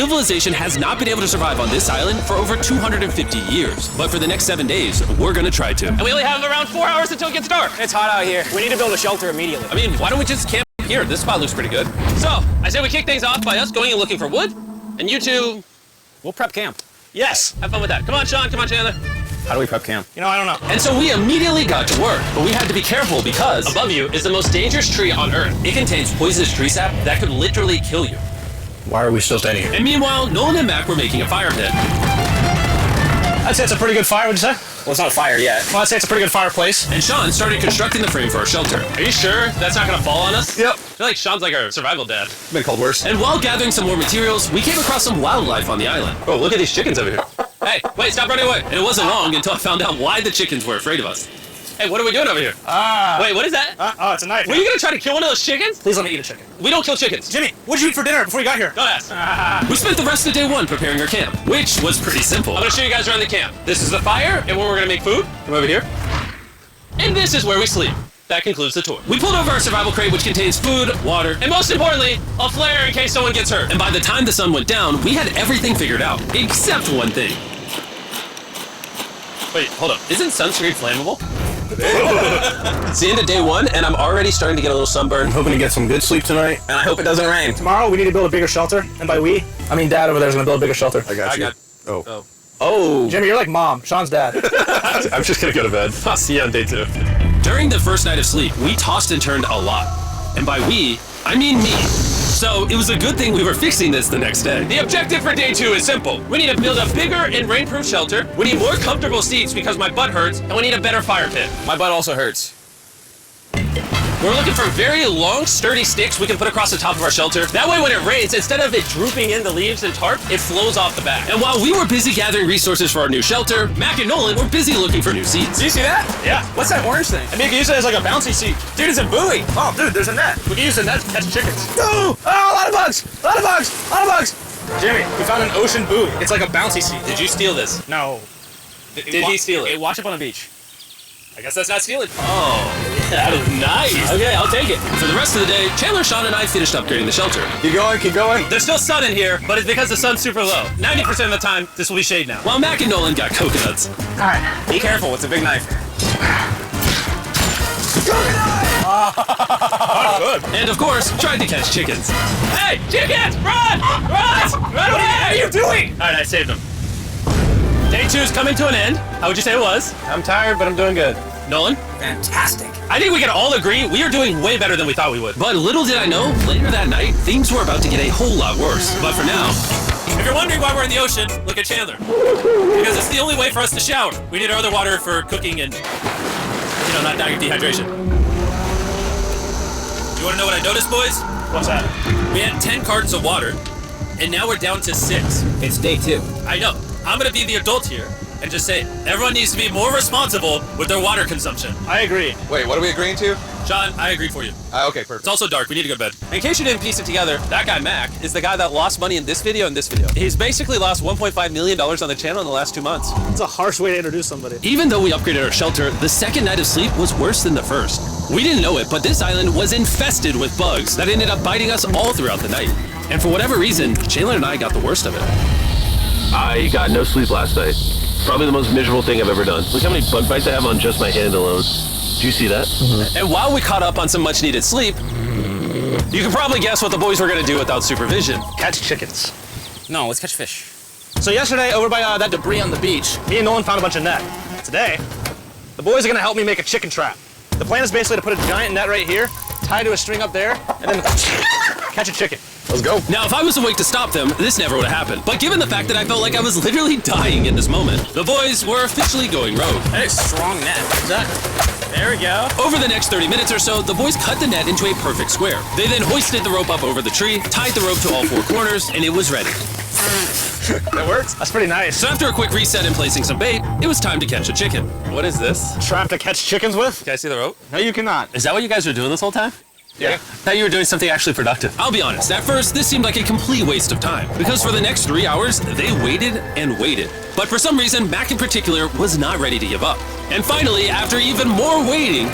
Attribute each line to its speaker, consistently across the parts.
Speaker 1: Civilization has not been able to survive on this island for over 250 years. But for the next 7 days, we're gonna try to. And we only have around 4 hours until it gets dark.
Speaker 2: It's hot out here. We need to build a shelter immediately.
Speaker 1: I mean, why don't we just camp here? This spot looks pretty good. So, I say we kick things off by us going and looking for wood, and you two...
Speaker 2: We'll prep camp.
Speaker 1: Yes, have fun with that. Come on, Sean, come on, Chandler.
Speaker 2: How do we prep camp? You know, I don't know.
Speaker 1: And so we immediately got to work, but we had to be careful because above you is the most dangerous tree on Earth. It contains poisonous tree sap that could literally kill you.
Speaker 2: Why are we still standing here?
Speaker 1: And meanwhile, Nolan and Mac were making a fire pit.
Speaker 2: I'd say it's a pretty good fire, would you say? Well, it's not a fire yet. Well, I'd say it's a pretty good fireplace.
Speaker 1: And Sean started constructing the frame for our shelter. Are you sure that's not gonna fall on us?
Speaker 2: Yep.
Speaker 1: I feel like Sean's like our survival dad.
Speaker 2: Been called worse.
Speaker 1: And while gathering some more materials, we came across some wildlife on the island. Oh, look at these chickens over here. Hey, wait, stop running away. And it wasn't long until I found out why the chickens were afraid of us. Hey, what are we doing over here? Wait, what is that?
Speaker 2: Oh, it's a knife.
Speaker 1: Were you gonna try to kill one of those chickens?
Speaker 2: Please let me eat a chicken.
Speaker 1: We don't kill chickens.
Speaker 2: Jimmy, what'd you eat for dinner before you got here?
Speaker 1: Don't ask. We spent the rest of day one preparing our camp, which was pretty simple. I'm gonna show you guys around the camp. This is the fire, and where we're gonna make food. Come over here. And this is where we sleep. That concludes the tour. We pulled over our survival crate, which contains food, water, and most importantly, a flare in case someone gets hurt. And by the time the sun went down, we had everything figured out, except one thing. Wait, hold up. Isn't sunscreen flammable? It's the end of day one, and I'm already starting to get a little sunburn.
Speaker 2: I'm hoping to get some good sleep tonight.
Speaker 1: And I hope it doesn't rain.
Speaker 2: Tomorrow, we need to build a bigger shelter. And by we, I mean Dad over there is going to build a bigger shelter.
Speaker 3: I got you.
Speaker 1: Oh.
Speaker 2: Jimmy, you're like Mom. Sean's dad.
Speaker 3: I'm just gonna go to bed.
Speaker 1: I'll see you on day 2. During the first night of sleep, we tossed and turned a lot. And by we, I mean me. So it was a good thing we were fixing this the next day. The objective for day 2 is simple. We need to build a bigger and rainproof shelter. We need more comfortable seats because my butt hurts, and we need a better fire pit.
Speaker 4: My butt also hurts.
Speaker 1: We're looking for very long, sturdy sticks we can put across the top of our shelter. That way when it rains, instead of it drooping in the leaves and tarp, it flows off the back. And while we were busy gathering resources for our new shelter, Mac and Nolan were busy looking for new seats.
Speaker 4: Do you see that?
Speaker 2: Yeah.
Speaker 4: What's that orange thing?
Speaker 2: I mean, you can use it as like a bouncy seat.
Speaker 4: Dude, it's a buoy.
Speaker 2: Oh, dude, there's a net. We can use the net to catch chickens.
Speaker 4: No! Oh, a lot of bugs! A lot of bugs! A lot of bugs!
Speaker 2: Jimmy, we found an ocean buoy. It's like a bouncy seat.
Speaker 1: Did you steal this?
Speaker 2: No.
Speaker 1: Did he steal it?
Speaker 2: It washed up on the beach.
Speaker 1: I guess that's not stealing. Oh, that is nice. Okay, I'll take it. For the rest of the day, Chandler, Sean, and I finished upgrading the shelter.
Speaker 3: Keep going, keep going.
Speaker 1: There's still sun in here, but it's because the sun's super low. 90% of the time, this will be shade now. While Mac and Nolan got coconuts.
Speaker 2: All right.
Speaker 4: Be careful, it's a big knife.
Speaker 2: Good.
Speaker 1: And of course, tried to catch chickens. Hey, chickens, run! Run! Run away!
Speaker 4: What are you doing?
Speaker 1: All right, I saved them. Day 2 is coming to an end. How would you say it was?
Speaker 4: I'm tired, but I'm doing good.
Speaker 1: Nolan?
Speaker 4: Fantastic.
Speaker 1: I think we can all agree we are doing way better than we thought we would. But little did I know, later that night, things were about to get a whole lot worse. But for now, if you're wondering why we're in the ocean, look at Chandler. Because it's the only way for us to shower. We need our other water for cooking and, not dying of dehydration. You want to know what I noticed, boys?
Speaker 2: What's that?
Speaker 1: We had 10 cartons of water, and now we're down to 6.
Speaker 4: It's day 2.
Speaker 1: I know. I'm going to be the adult here and just say everyone needs to be more responsible with their water consumption.
Speaker 2: I agree.
Speaker 3: Wait, what are we agreeing to?
Speaker 1: Sean, I agree for you.
Speaker 3: Okay, perfect.
Speaker 1: It's also dark. We need to go to bed. In case you didn't piece it together, that guy Mac is the guy that lost money in this video and this video. He's basically lost $1.5 million on the channel in the last 2 months.
Speaker 2: It's a harsh way to introduce somebody.
Speaker 1: Even though we upgraded our shelter, the second night of sleep was worse than the first. We didn't know it, but this island was infested with bugs that ended up biting us all throughout the night. And for whatever reason, Chandler and I got the worst of it. I got no sleep last night. Probably the most miserable thing I've ever done. Look how many bug bites I have on just my hand alone. Do you see that? Mm-hmm. And while we caught up on some much needed sleep, you can probably guess what the boys were gonna do without supervision.
Speaker 2: Catch chickens.
Speaker 4: No, let's catch fish.
Speaker 2: So yesterday, over by that debris on the beach, me and Nolan found a bunch of net. Today, the boys are gonna help me make a chicken trap. The plan is basically to put a giant net right here, tie to a string up there, and then catch a chicken.
Speaker 3: Let's go.
Speaker 1: Now, if I was awake to stop them, this never would have happened. But given the fact that I felt like I was literally dying in this moment, the boys were officially going rogue.
Speaker 4: That is strong net. There we go.
Speaker 1: Over the next 30 minutes or so, the boys cut the net into a perfect square. They then hoisted the rope up over the tree, tied the rope to all 4 corners, and it was ready.
Speaker 2: That works? That's pretty nice.
Speaker 1: So after a quick reset and placing some bait, it was time to catch a chicken. What is this?
Speaker 2: Trap to catch chickens with?
Speaker 1: Can I see the rope?
Speaker 2: No, you cannot.
Speaker 1: Is that what you guys were doing this whole time?
Speaker 2: Yeah.
Speaker 1: I thought you were doing something actually productive. I'll be honest, at first, this seemed like a complete waste of time. Because for the next 3 hours, they waited and waited. But for some reason, Mac in particular was not ready to give up. And finally, after even more waiting,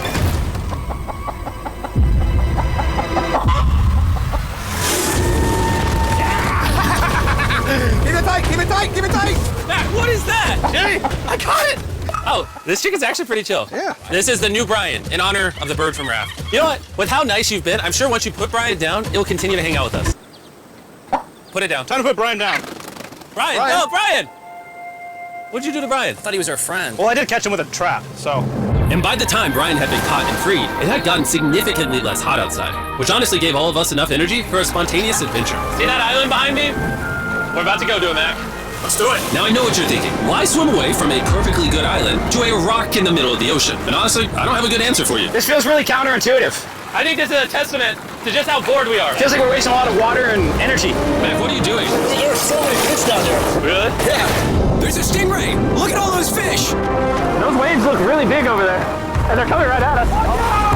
Speaker 4: I got it.
Speaker 1: Oh, this chicken's actually pretty chill.
Speaker 3: Yeah.
Speaker 1: This is the new Brian, in honor of the bird from Raft. You know what? With how nice you've been, I'm sure once you put Brian down, it'll continue to hang out with us. Put it down.
Speaker 2: Time to put Brian down.
Speaker 1: Brian, no, Brian! What'd you do to Brian?
Speaker 4: I thought he was our friend.
Speaker 2: Well, I did catch him with a trap, so.
Speaker 1: And by the time Brian had been caught and freed, it had gotten significantly less hot outside, which honestly gave all of us enough energy for a spontaneous adventure. See that island behind me? We're about to go to it, Mac.
Speaker 2: Let's do it.
Speaker 1: Now I know what you're thinking. Why swim away from a perfectly good island to a rock in the middle of the ocean? And honestly, I don't have a good answer for you.
Speaker 2: This feels really counterintuitive.
Speaker 1: I think this is a testament to just how bored we are.
Speaker 2: Feels like we're wasting a lot of water and energy.
Speaker 1: Mac, what are you doing?
Speaker 2: There's so many fish down there.
Speaker 1: Really?
Speaker 5: Yeah, there's a stingray. Look at all those fish.
Speaker 2: Those waves look really big over there. And they're coming right at us.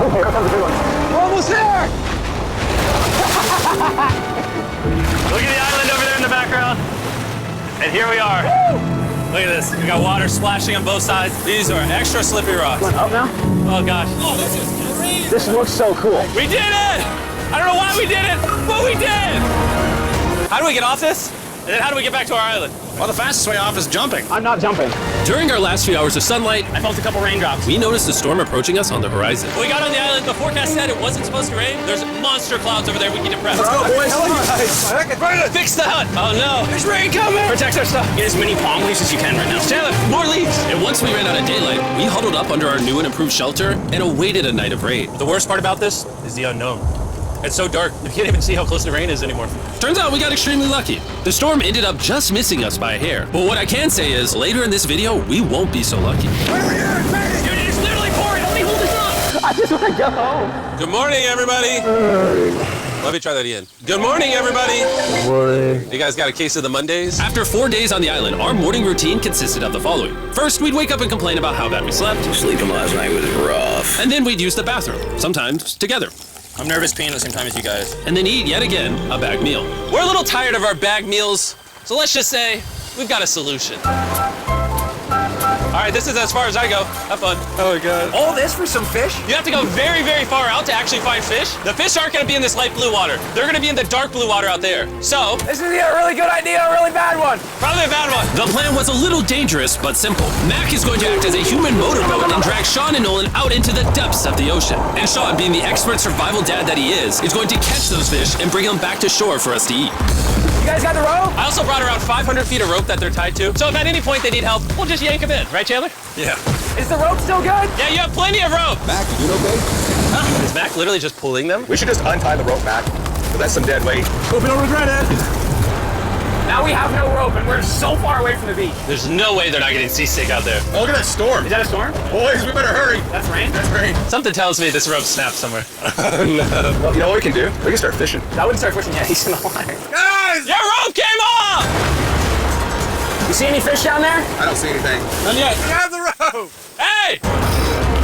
Speaker 2: Oh, here comes a big one.
Speaker 5: We're almost there.
Speaker 2: Look at the island over there in the background. And here we are.
Speaker 1: Look at this. We got water splashing on both sides. These are extra slippery rocks.
Speaker 2: Up now?
Speaker 1: Oh gosh.
Speaker 5: Oh, this is great.
Speaker 2: This looks so cool.
Speaker 1: We did it! I don't know why we did it, but we did! How do we get off this? And then how do we get back to our island?
Speaker 2: Well, the fastest way off is jumping. I'm not jumping.
Speaker 1: During our last few hours of sunlight,
Speaker 2: I felt a couple raindrops.
Speaker 1: we noticed a storm approaching us on the horizon. We got on the island, the forecast said it wasn't supposed to rain. There's monster clouds over there, we need to prep.
Speaker 5: Oh, boys.
Speaker 1: Fix the hut! Oh no!
Speaker 5: There's rain coming.
Speaker 2: Protect our stuff.
Speaker 4: Get as many palm leaves as you can right now.
Speaker 1: Chandler, more leaves! And once we ran out of daylight, we huddled up under our new and improved shelter and awaited a night of rain.
Speaker 2: The worst part about this is the unknown. It's so dark, you can't even see how close the rain is anymore.
Speaker 1: Turns out we got extremely lucky. The storm ended up just missing us by a hair. But what I can say is, later in this video, we won't be so lucky.
Speaker 5: Dude, it's literally pouring. Let me hold this up.
Speaker 2: I just want to go home.
Speaker 1: Good morning, everybody. Let me try that again. Good morning, everybody. Good morning. You guys got a case of the Mondays? After 4 days on the island, our morning routine consisted of the following. First, we'd wake up and complain about how bad we slept.
Speaker 4: Sleeping last night was rough.
Speaker 1: And then we'd use the bathroom, sometimes together.
Speaker 4: I'm nervous peeing at the same time as you guys.
Speaker 1: And then eat, yet again, a bag meal. We're a little tired of our bag meals, so let's just say we've got a solution. All right, this is as far as I go. Have fun.
Speaker 5: Oh my God. All this for some fish?
Speaker 1: You have to go very, very far out to actually find fish. The fish aren't gonna be in this light blue water. They're gonna be in the dark blue water out there. So,
Speaker 5: This is a really good idea, a really bad one.
Speaker 1: probably a bad one. The plan was a little dangerous, but simple. Mac is going to act as a human motorboat and drag Sean and Nolan out into the depths of the ocean. And Sean, being the expert survival dad that he is going to catch those fish and bring them back to shore for us to eat.
Speaker 5: You guys got the rope?
Speaker 1: I also brought around 500 feet of rope that they're tied to. So if at any point they need help, we'll just yank them in. Right, Chandler?
Speaker 3: Yeah.
Speaker 5: Is the rope still good?
Speaker 1: Yeah, you have plenty of rope.
Speaker 3: Mac, you doing okay?
Speaker 1: Is Mac literally just pulling them?
Speaker 3: We should just untie the rope, Mac. That's some dead weight.
Speaker 2: Hope you don't regret it.
Speaker 5: Now we have no rope and we're so far away from the beach.
Speaker 1: There's no way they're not getting seasick out there.
Speaker 3: Oh, look at that storm.
Speaker 2: Is that a storm?
Speaker 3: Boys, we better hurry.
Speaker 2: That's rain?
Speaker 3: That's rain.
Speaker 1: Something tells me this rope snapped somewhere.
Speaker 3: Well, you know what we can do? We can start fishing.
Speaker 2: I wouldn't start fishing yet. He's in the water.
Speaker 3: Guys!
Speaker 1: Your rope came off!
Speaker 2: You see any fish down there?
Speaker 3: I don't see anything.
Speaker 1: Not yet.
Speaker 3: We have the rope!
Speaker 1: Hey!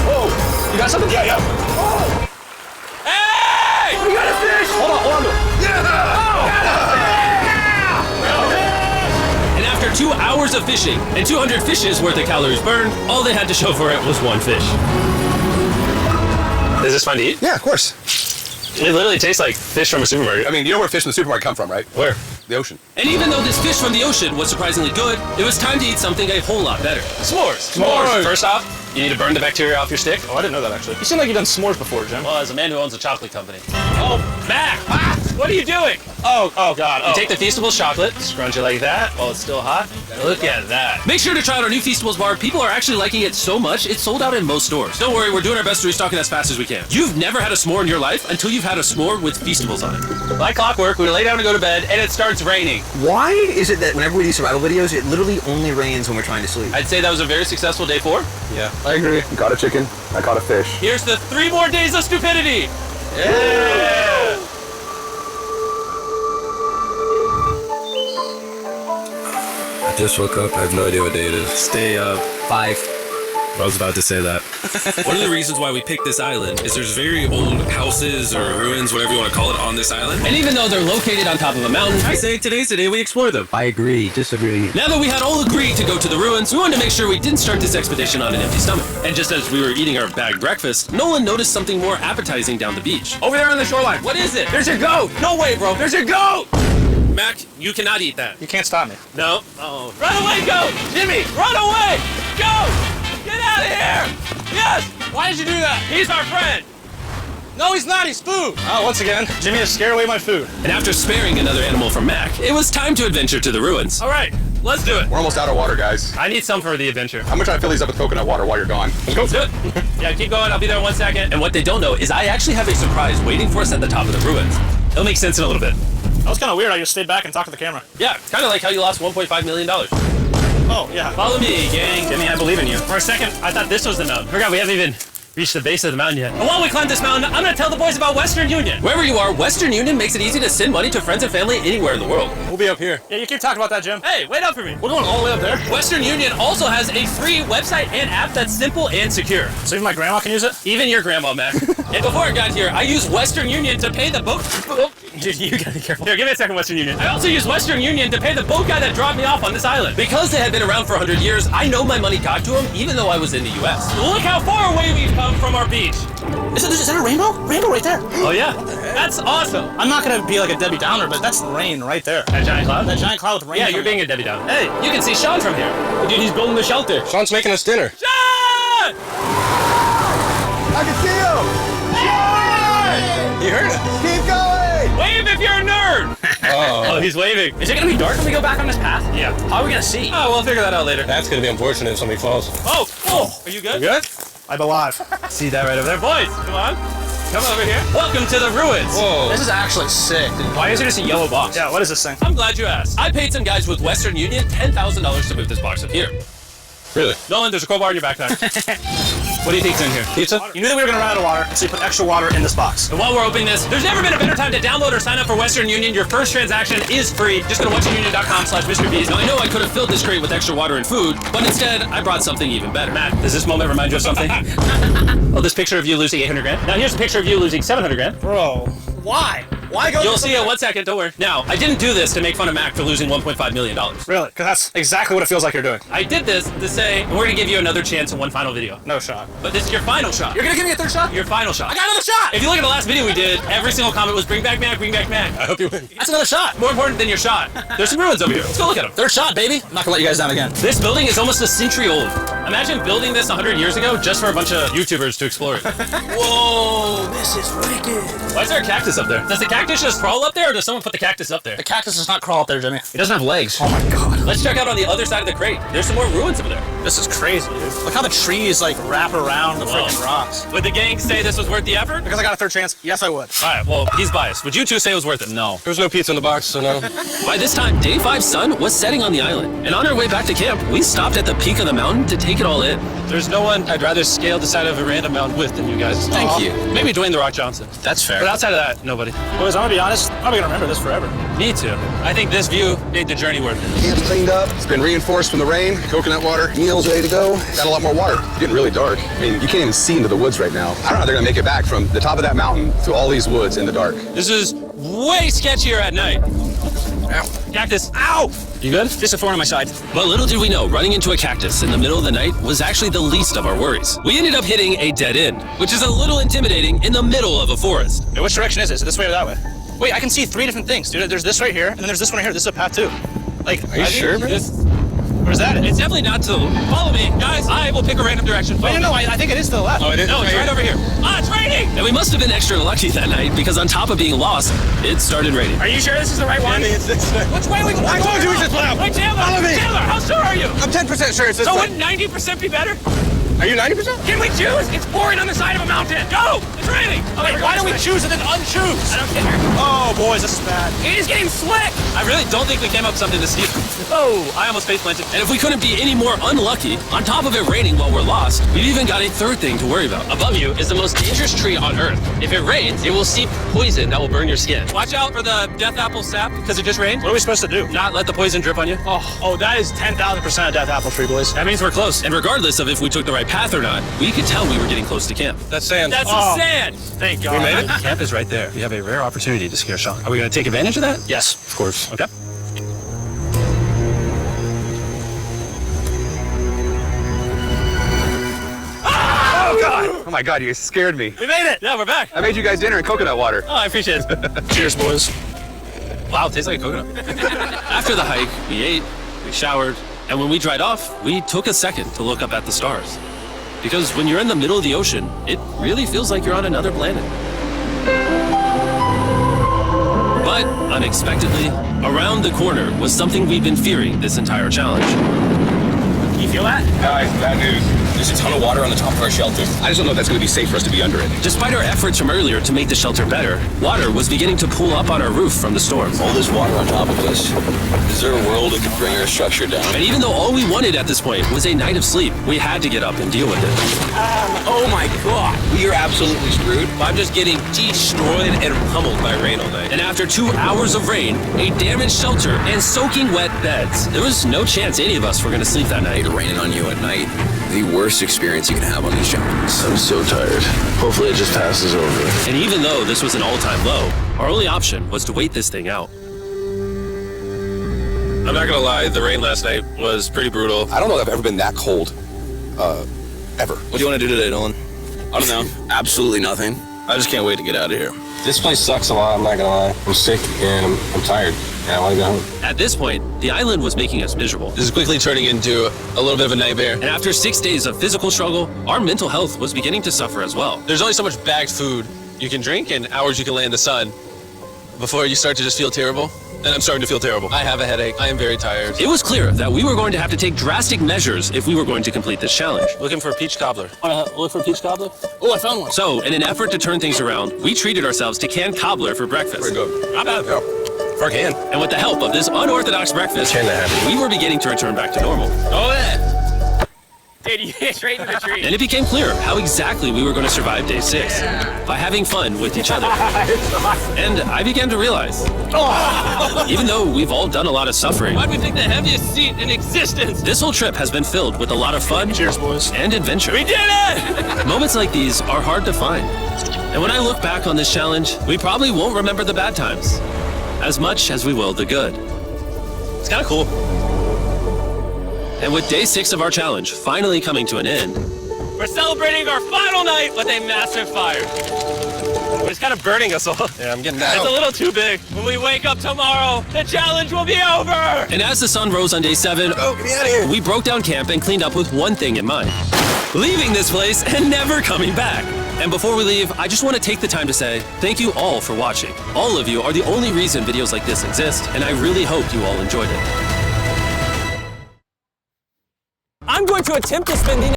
Speaker 3: Whoa! You got something? Yeah, yeah.
Speaker 1: Hey!
Speaker 2: We got a fish! Hold on, hold on.
Speaker 1: And after 2 hours of fishing and 200 fishes worth of calories burned, all they had to show for it was one fish. Is this fun to eat?
Speaker 3: Yeah, of course.
Speaker 1: It literally tastes like fish from a supermarket.
Speaker 3: I mean, you know where fish in the supermarket come from, right?
Speaker 1: Where?
Speaker 3: The ocean.
Speaker 1: And even though this fish from the ocean was surprisingly good, it was time to eat something a whole lot better. S'mores.
Speaker 3: S'mores.
Speaker 1: First off, you need to burn the bacteria off your stick.
Speaker 2: Oh, I didn't know that actually. You seem like you've done s'mores before, Jim.
Speaker 1: Well, as a man who owns a chocolate company. Oh, Mac! What are you doing?
Speaker 2: Oh God.
Speaker 1: You take the Feastables chocolate, scrunch it like that while it's still hot. Look at that. Make sure to try out our new Feastables bar. People are actually liking it so much, it's sold out in most stores. Don't worry, we're doing our best to restock it as fast as we can. You've never had a s'more in your life until you've had a s'more with Feastables on it. Like clockwork, we lay down to go to bed, and it starts raining.
Speaker 6: Why is it that whenever we do survival videos, it literally only rains when we're trying to sleep?
Speaker 1: I'd say that was a very successful day 4.
Speaker 3: Yeah, I agree. You caught a chicken. I caught a fish.
Speaker 1: Here's the 3 more days of stupidity. Yeah!
Speaker 7: I just woke up. I have no idea what day it is.
Speaker 1: Stay up.
Speaker 6: 5.
Speaker 1: I was about to say that. One of the reasons why we picked this island is there's very old houses or ruins, whatever you want to call it, on this island. And even though they're located on top of a mountain, I say today's the day we explore them.
Speaker 6: I agree. Disagree.
Speaker 1: Now that we had all agreed to go to the ruins, we wanted to make sure we didn't start this expedition on an empty stomach. And just as we were eating our bagged breakfast, Nolan noticed something more appetizing down the beach.
Speaker 5: Over there on the shoreline.
Speaker 1: What is it?
Speaker 5: There's a goat.
Speaker 1: No way, bro.
Speaker 5: There's a goat.
Speaker 1: Mac, you cannot eat that.
Speaker 2: You can't stop me.
Speaker 1: No. Oh. Run away, go! Jimmy, run away! Go! Get out of here! Yes!
Speaker 2: Why did you do that?
Speaker 1: He's our friend!
Speaker 2: No, he's not. He's food. Oh, once again, Jimmy has scared away my food.
Speaker 1: And after sparing another animal from Mac, it was time to adventure to the ruins.
Speaker 2: All right, let's do it.
Speaker 3: We're almost out of water, guys.
Speaker 1: I need some for the adventure.
Speaker 3: I'm gonna try to fill these up with coconut water while you're gone. Let's go.
Speaker 1: Let's do it. Yeah, keep going. I'll be there in 1 second. And what they don't know is I actually have a surprise waiting for us at the top of the ruins. It'll make sense in a little bit.
Speaker 2: That was kind of weird. I just stayed back and talked to the camera.
Speaker 1: Yeah, kind of like how you lost $1.5 million.
Speaker 2: Oh, yeah.
Speaker 1: Follow me, gang.
Speaker 2: Jimmy, I believe in you.
Speaker 1: For a second, I thought this was the mountain. Forgot we haven't even reached the base of the mountain yet. And while we climb this mountain, I'm gonna tell the boys about Western Union. Wherever you are, Western Union makes it easy to send money to friends and family anywhere in the world.
Speaker 2: We'll be up here. Yeah, you keep talking about that, Jim.
Speaker 1: Hey, wait up for me.
Speaker 2: We're going all the way up there.
Speaker 1: Western Union also has a free website and app that's simple and secure.
Speaker 2: So even my grandma can use it?
Speaker 1: Even your grandma, Mac. And before I got here, I used Western Union to pay the boat.
Speaker 2: You gotta be careful.
Speaker 1: Here, give me a second, Western Union. I also used Western Union to pay the boat guy that dropped me off on this island. Because they had been around for 100 years, I know my money got to him even though I was in the US. Look how far away we've come from our beach.
Speaker 2: Is that a rainbow? Rainbow right there.
Speaker 1: Oh yeah, that's awesome.
Speaker 2: I'm not gonna be like a Debbie Downer, but that's rain right there.
Speaker 1: That giant cloud?
Speaker 2: That giant cloud with rain.
Speaker 1: Yeah, you're being a Debbie Downer. Hey, you can see Sean from here. Dude, he's building the shelter.
Speaker 3: Sean's making us dinner.
Speaker 1: Sean!
Speaker 3: I can see him! You heard it. Keep going!
Speaker 1: Wave if you're a nerd! Oh, he's waving. Is it gonna be dark when we go back on this path? Yeah. How are we gonna see? Oh, we'll figure that out later.
Speaker 7: That's gonna be unfortunate if somebody falls.
Speaker 1: Oh! Are you good?
Speaker 3: You good?
Speaker 2: I'm alive.
Speaker 1: See that right over there? Boys, come on. Come over here. Welcome to the ruins.
Speaker 3: Whoa.
Speaker 2: This is actually sick.
Speaker 1: Why is there just a yellow box?
Speaker 2: Yeah, what is this thing?
Speaker 1: I'm glad you asked. I paid some guys with Western Union $10,000 to move this box up here.
Speaker 3: Really?
Speaker 1: Nolan, there's a crowbar in your backpack. What do you think's in here?
Speaker 3: Pizza?
Speaker 2: You knew that we were gonna run out of water, so you put extra water in this box.
Speaker 1: And while we're opening this, there's never been a better time to download or sign up for Western Union. Your first transaction is free. Just go to westernunion.com/MrBeast. Now, I know I could have filled this crate with extra water and food, but instead, I brought something even better. Matt, does this moment remind you of something? Oh, this picture of you losing 800 grand? Now, here's a picture of you losing 700 grand.
Speaker 2: Bro, why? Why go?
Speaker 1: You'll see it in 1 second, don't worry. Now, I didn't do this to make fun of Mac for losing $1.5 million.
Speaker 2: Really? Because that's exactly what it feels like you're doing.
Speaker 1: I did this to say, we're gonna give you another chance in one final video.
Speaker 2: No shot.
Speaker 1: But this is your final shot.
Speaker 2: You're gonna give me a third shot?
Speaker 1: Your final shot.
Speaker 2: I got another shot!
Speaker 1: If you look at the last video we did, every single comment was bring back Mac, bring back Mac.
Speaker 3: I hope you win.
Speaker 2: That's another shot.
Speaker 1: More important than your shot. There's some ruins over here. Let's go look at them.
Speaker 2: Third shot, baby. I'm not gonna let you guys down again.
Speaker 1: This building is almost a century old. Imagine building this 100 years ago just for a bunch of YouTubers to explore it.
Speaker 2: Whoa, this is wicked.
Speaker 1: Why is there a cactus up there? Does the cactus just crawl up there or does someone put the cactus up there?
Speaker 2: The cactus does not crawl up there, Jimmy.
Speaker 1: It doesn't have legs.
Speaker 2: Oh my god.
Speaker 1: Let's check out on the other side of the crate. There's some more ruins over there.
Speaker 2: This is crazy, dude. Look how the trees like wrap around the freaking rocks.
Speaker 1: Would the gang say this was worth the effort?
Speaker 2: Because I got a third chance, yes I would.
Speaker 1: All right, well, he's biased. Would you two say it was worth it? No.
Speaker 3: There was no pizza in the box, so no.
Speaker 1: By this time, Day 5's sun was setting on the island. And on our way back to camp, we stopped at the peak of the mountain to take it all in. There's no one I'd rather scale the side of a random mountain with than you guys.
Speaker 3: Thank you.
Speaker 1: Maybe Dwayne The Rock Johnson.
Speaker 4: That's fair.
Speaker 1: But outside of that, nobody.
Speaker 2: Boys, I'm gonna be honest, I'm probably gonna remember this forever.
Speaker 1: Me too. I think this view made the journey worth it.
Speaker 3: Camp's cleaned up. It's been reinforced from the rain. Coconut water. Meals ready to go. Got a lot more water. It's getting really dark. I mean, you can't even see into the woods right now. I don't know how they're gonna make it back from the top of that mountain through all these woods in the dark.
Speaker 1: This is way sketchier at night.
Speaker 3: Ow.
Speaker 1: Cactus. Ow! You good?
Speaker 2: Just a thorn on my side.
Speaker 1: But little did we know, running into a cactus in the middle of the night was actually the least of our worries. We ended up hitting a dead end, which is a little intimidating in the middle of a forest.
Speaker 2: Wait, which direction is it? Is it this way or that way? Wait, I can see three different things, dude. There's this right here, and then there's this one right here. This is a path too. Like,
Speaker 3: Are you sure, man?
Speaker 2: where's that?
Speaker 1: It's definitely not to follow me, guys. I will pick a random direction. Follow
Speaker 2: Wait, no, I think it is to the left.
Speaker 3: Oh, it is?
Speaker 1: No, it's right over here. Ah, it's raining! And we must have been extra lucky that night because on top of being lost, it started raining.
Speaker 5: Are you sure this is the right one?
Speaker 3: It's this way.
Speaker 5: Which way are we going?
Speaker 3: I told you we should split up.
Speaker 5: Wait, Chandler!
Speaker 3: Follow me.
Speaker 5: Chandler, how sure are you?
Speaker 3: I'm 10% sure it's this
Speaker 5: So
Speaker 3: way.
Speaker 5: wouldn't 90% be better?
Speaker 3: Are you 90%?
Speaker 5: Can we choose? It's pouring on the side of a mountain. Go! It's raining!
Speaker 2: Wait, why don't we choose and then unchoose?
Speaker 5: I don't care.
Speaker 2: Oh, boys, this is bad.
Speaker 5: It is getting slick!
Speaker 1: I really don't think we came up with something to steal. Oh, I almost face planted. And if we couldn't be any more unlucky, on top of it raining while we're lost, we've even got a third thing to worry about. Above you is the most dangerous tree on Earth. If it rains, it will seep poison that will burn your skin. Watch out for the death apple sap because it just rained.
Speaker 2: What are we supposed to do?
Speaker 1: Not let the poison drip on you.
Speaker 2: Oh, that is 10,000% a death apple tree, boys.
Speaker 1: That means we're close. And regardless of if we took the right path or not, we could tell we were getting close to camp.
Speaker 3: That's sand.
Speaker 1: That's the sand.
Speaker 2: Thank God.
Speaker 3: We made it?
Speaker 1: Camp is right there. We have a rare opportunity to scare Sean. Are we going to take advantage of that?
Speaker 2: Yes.
Speaker 3: Of course.
Speaker 1: Okay.
Speaker 3: Oh my God, you scared me.
Speaker 1: We made it. Yeah, we're back.
Speaker 3: I made you guys dinner and coconut water.
Speaker 1: Oh, I appreciate it.
Speaker 2: Cheers, boys.
Speaker 1: Wow, it tastes like coconut. After the hike, we ate, we showered, and when we dried off, we took a second to look up at the stars. Because when you're in the middle of the ocean, it really feels like you're on another planet. But unexpectedly, around the corner was something we've been fearing this entire challenge.
Speaker 5: You feel that?
Speaker 3: Guys, bad news.
Speaker 4: There's a ton of water on the top of our shelter.
Speaker 3: I just don't know if that's going to be safe for us to be under it.
Speaker 1: Despite our efforts from earlier to make the shelter better, water was beginning to pool up on our roof from the storm.
Speaker 4: All this water on top of us. Is there a world that could bring our structure down?
Speaker 1: And even though all we wanted at this point was a night of sleep, we had to get up and deal with it.
Speaker 4: Oh my god! We are absolutely screwed.
Speaker 1: I'm just getting destroyed and pummeled by rain all night. And after 2 hours of rain, a damaged shelter, and soaking wet beds, there was no chance any of us were going to sleep that night.
Speaker 4: Raining on you at night. The worst experience you can have on these jumps.
Speaker 8: I'm so tired. Hopefully it just passes over.
Speaker 1: And even though this was an all-time low, our only option was to wait this thing out. I'm not gonna lie, the rain last night was pretty brutal.
Speaker 3: I don't know if I've ever been that cold. Ever.
Speaker 4: What do you want to do today, Nolan? I don't know. Absolutely nothing. I just can't wait to get out of here.
Speaker 8: This place sucks a lot, I'm not gonna lie. I'm sick and I'm tired. And I wanna go home.
Speaker 1: At this point, the island was making us miserable.
Speaker 2: This is quickly turning into a little bit of a nightmare.
Speaker 1: And after 6 days of physical struggle, our mental health was beginning to suffer as well.
Speaker 2: There's only so much bagged food you can drink and hours you can lay in the sun before you start to just feel terrible. And I'm starting to feel terrible. I have a headache. I am very tired.
Speaker 1: It was clear that we were going to have to take drastic measures if we were going to complete this challenge.
Speaker 2: Looking for a peach cobbler.
Speaker 1: Look for peach cobbler?
Speaker 4: Oh, I found one.
Speaker 1: So, in an effort to turn things around, we treated ourselves to canned cobbler for breakfast.
Speaker 3: Very good.
Speaker 1: Not bad.
Speaker 3: Yeah. For a can.
Speaker 1: And with the help of this unorthodox breakfast, we were beginning to return back to normal.
Speaker 5: Oh, yeah. Dude, you hit straight into the tree.
Speaker 1: And it became clear how exactly we were going to survive day 6. By having fun with each other. And I began to realize, even though we've all done a lot of suffering,
Speaker 5: Why'd we take the heaviest seat in existence?
Speaker 1: this whole trip has been filled with a lot of fun.
Speaker 2: Cheers, boys.
Speaker 1: And adventure.
Speaker 5: We did it!
Speaker 1: Moments like these are hard to find. And when I look back on this challenge, we probably won't remember the bad times as much as we will the good.
Speaker 2: It's kind of cool.
Speaker 1: And with day 6 of our challenge finally coming to an end,
Speaker 5: We're celebrating our final night with a massive fire.
Speaker 2: It's kind of burning us all. Yeah, I'm getting
Speaker 5: It's
Speaker 2: that.
Speaker 5: a little too big. When we wake up tomorrow, the challenge will be over!
Speaker 1: and as the sun rose on day 7,
Speaker 3: Oh, get me out of here.
Speaker 1: we broke down camp and cleaned up with one thing in mind: leaving this place and never coming back. And before we leave, I just want to take the time to say thank you all for watching. All of you are the only reason videos like this exist, and I really hope you all enjoyed it.
Speaker 5: I'm going to attempt to spend the